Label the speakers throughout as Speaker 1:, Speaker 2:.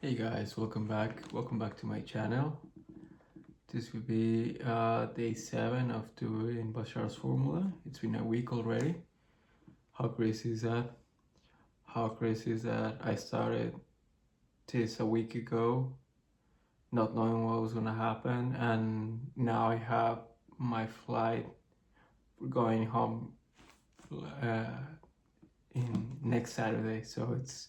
Speaker 1: Hey guys, welcome back to my channel. This will be day 7 of doing Bashar's formula. It's been a week already. How crazy is that? How crazy is that I started this a week ago, not knowing what was gonna happen, and now I have my flight going home uh, in next Saturday. So it's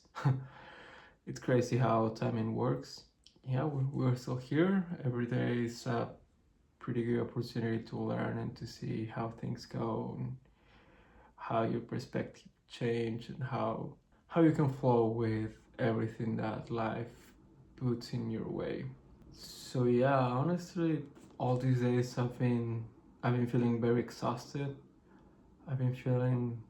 Speaker 1: it's crazy how timing works. Yeah, we're still here. Every day is a pretty good opportunity to learn and to see how things go and how your perspective change and how you can flow with everything that life puts in your way. So yeah, honestly, all these days I've been feeling very exhausted. I've been feeling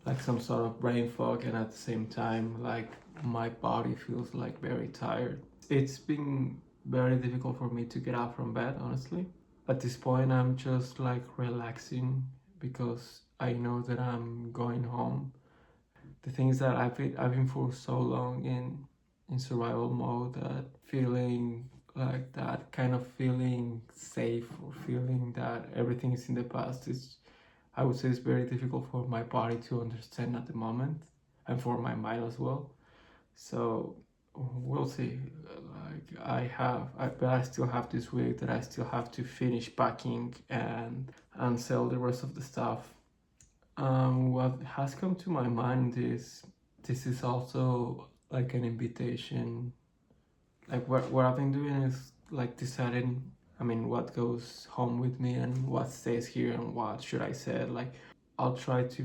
Speaker 1: like some sort of brain fog, and at the same time like my body feels like very tired. It's been very difficult for me to get out from bed, honestly. At this point I'm just like relaxing because I know that I'm going home. The things that I've been for so long in survival mode, that feeling like that kind of feeling safe or feeling that everything is in the past is, I would say, it's very difficult for my body to understand at the moment, and for my mind as well. So we'll see. But I still have this week that I still have to finish packing and sell the rest of the stuff. What has come to my mind is this is also like an invitation. Like what I've been doing is like deciding, I mean, what goes home with me and what stays here and what should I say. Like I'll try to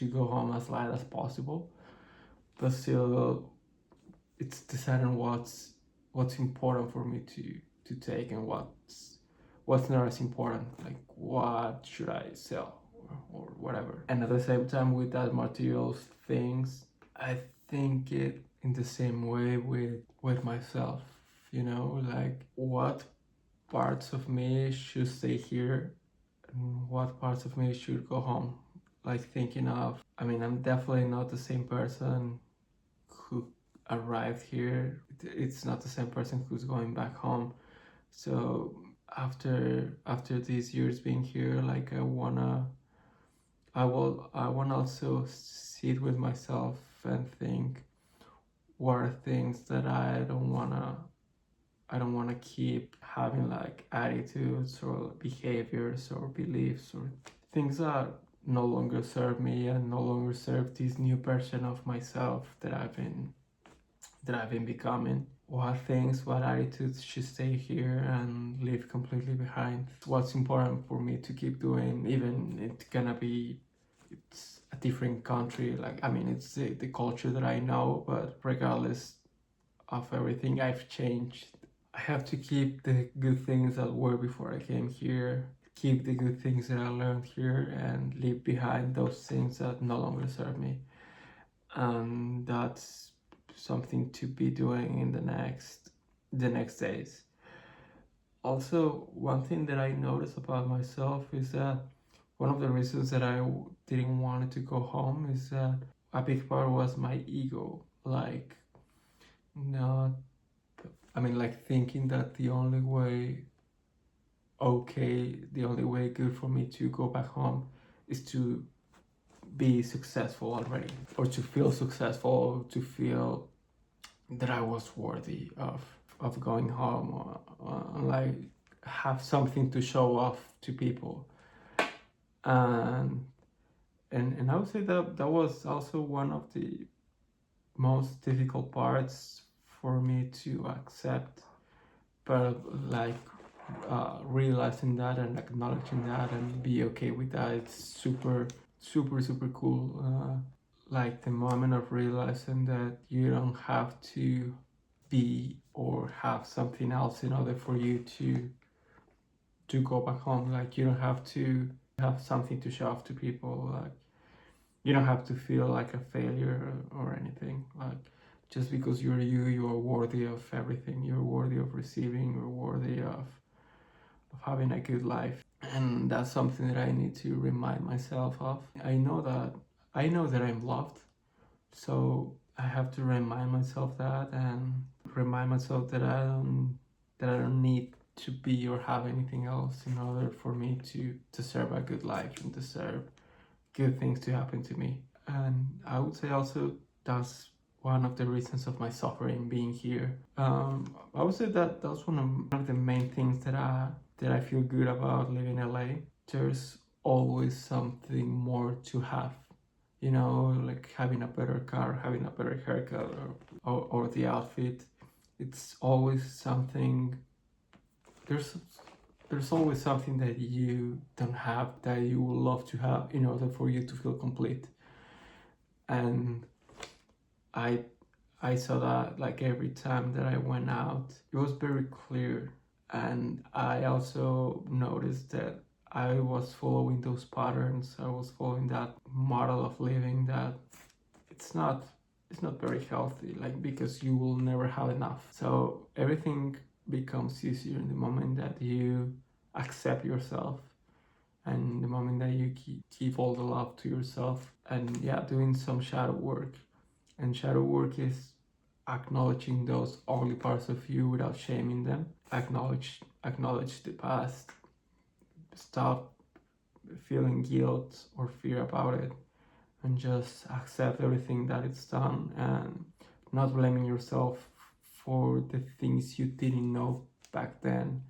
Speaker 1: go home as light as possible, but still it's deciding what's important for me to take and what's not as important, like what should I sell or whatever. And at the same time, with that materials things, I think it in the same way with myself, like what parts of me should stay here and what parts of me should go home. Like thinking of, I mean, I'm definitely not the same person who arrived here. It's not the same person who's going back home. So after these years being here, like I wanna also sit with myself and think, what are things that I don't wanna keep having, like attitudes or behaviors or beliefs or things that no longer serve me and no longer serve this new version of myself that I've been becoming. What attitudes should stay here and leave completely behind. What's important for me to keep doing, even it's a different country. Like, I mean, it's the culture that I know, but regardless of everything, I've changed. I have to keep the good things that were before I came here, keep the good things that I learned here, and leave behind those things that no longer serve me. And that's something to be doing in the next days. Also, one thing that I noticed about myself is that one of the reasons that I didn't want to go home is that a big part was my ego. Like, not, I mean, like thinking that the only way good for me to go back home is to be successful already, or to feel successful, to feel that I was worthy of going home, or like have something to show off to people. And I would say that that was also one of the most difficult parts for me to accept. But like realizing that and acknowledging that and be okay with that, it's super super super cool. Like the moment of realizing that you don't have to be or have something else in order for you to go back home. Like you don't have to have something to show off to people. Like you don't have to feel like a failure or anything. Like just because you're worthy of everything. You're worthy of receiving. You're worthy of having a good life. And that's something that I need to remind myself of. I know that I'm loved. So I have to remind myself that and remind myself that I don't need to be or have anything else in order for me to deserve a good life and deserve good things to happen to me. And I would say also that's one of the reasons of my suffering being here. I would say that that's one of the main things that I feel good about living in LA. There's always something more to have, you know, like having a better car, having a better haircut, or the outfit. It's always something. There's there's always something that you don't have that you would love to have in order for you to feel complete. And I I saw that like every time that I went out, it was very clear. And I also noticed that I was following those patterns. I was following that model of living that it's not it's not very healthy, like, because you will never have enough. So everything becomes easier in the moment that you accept yourself, and the moment that you give all the love to yourself. And yeah, doing some shadow work. And shadow work is acknowledging those ugly parts of you without shaming them. Acknowledge the past. Stop feeling guilt or fear about it, and just accept everything that it's done, and not blaming yourself for the things you didn't know back then,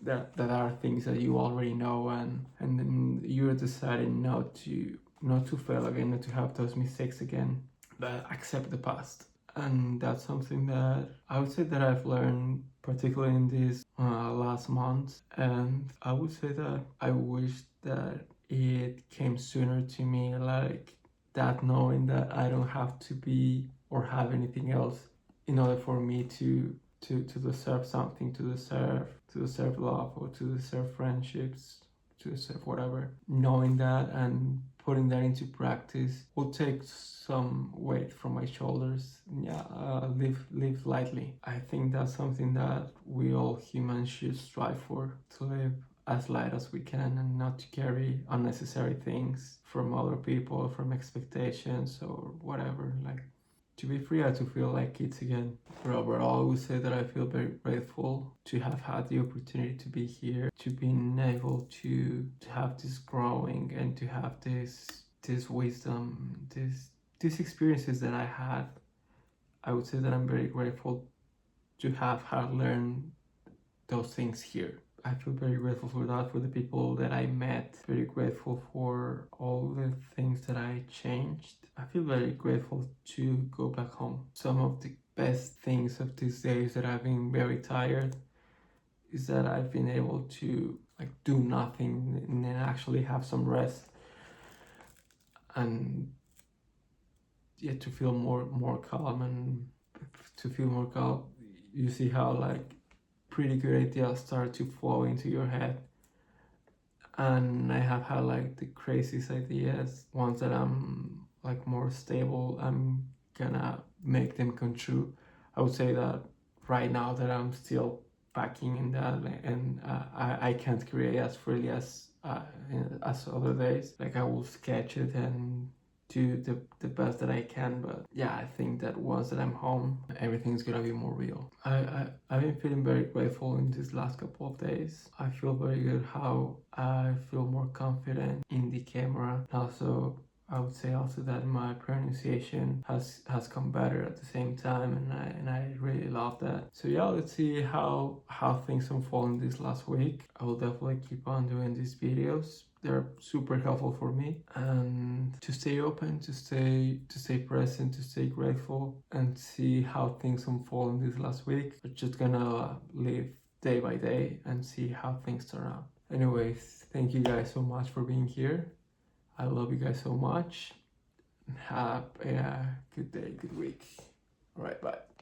Speaker 1: that are things that you already know, and then you're deciding not to fail again, not to have those mistakes again, but accept the past. And that's something that I would say that I've learned, particularly in this last month. And I would say that I wish that it came sooner to me, like that, knowing that I don't have to be or have anything else in order for me to deserve something, to deserve love, or to deserve friendships, to deserve whatever. Knowing that and putting that into practice will take some weight from my shoulders. Yeah, live lightly. I think that's something that we all humans should strive for, to live as light as we can and not to carry unnecessary things from other people, from expectations or whatever. Like, to be free and to feel like kids again. But overall, I would say that I feel very grateful to have had the opportunity to be here, to being able to have this growing, and to have this wisdom, these experiences that I had. I would say that I'm very grateful to have had learned those things here. I feel very grateful for that, for the people that I met, very grateful for all the things that I changed. I feel very grateful to go back home. Some of the best things of these days that I've been very tired is that I've been able to like do nothing and then actually have some rest, and yeah, to feel more calm. And to feel more calm, you see how like pretty good ideas start to flow into your head. And I have had like the craziest ideas. Ones that I'm like more stable, I'm gonna make them come true. I would say that right now that I'm still packing in that, and I can't create as freely as other days. Like, I will sketch it and do the best that I can. But yeah, I think that once that I'm home, everything's gonna be more real. I've been feeling very grateful in these last couple of days. I feel very good how I feel more confident in the camera. Also, I would say also that my pronunciation has come better at the same time, and I really love that. So yeah, let's see how things unfold in this last week. I will definitely keep on doing these videos. They're super helpful for me, and to stay open, to stay present, to stay grateful, and see how things unfold in this last week. We're just gonna live day by day and see how things turn out. Anyways, thank you guys so much for being here. I love you guys so much. Have a good day, good week. All right, bye.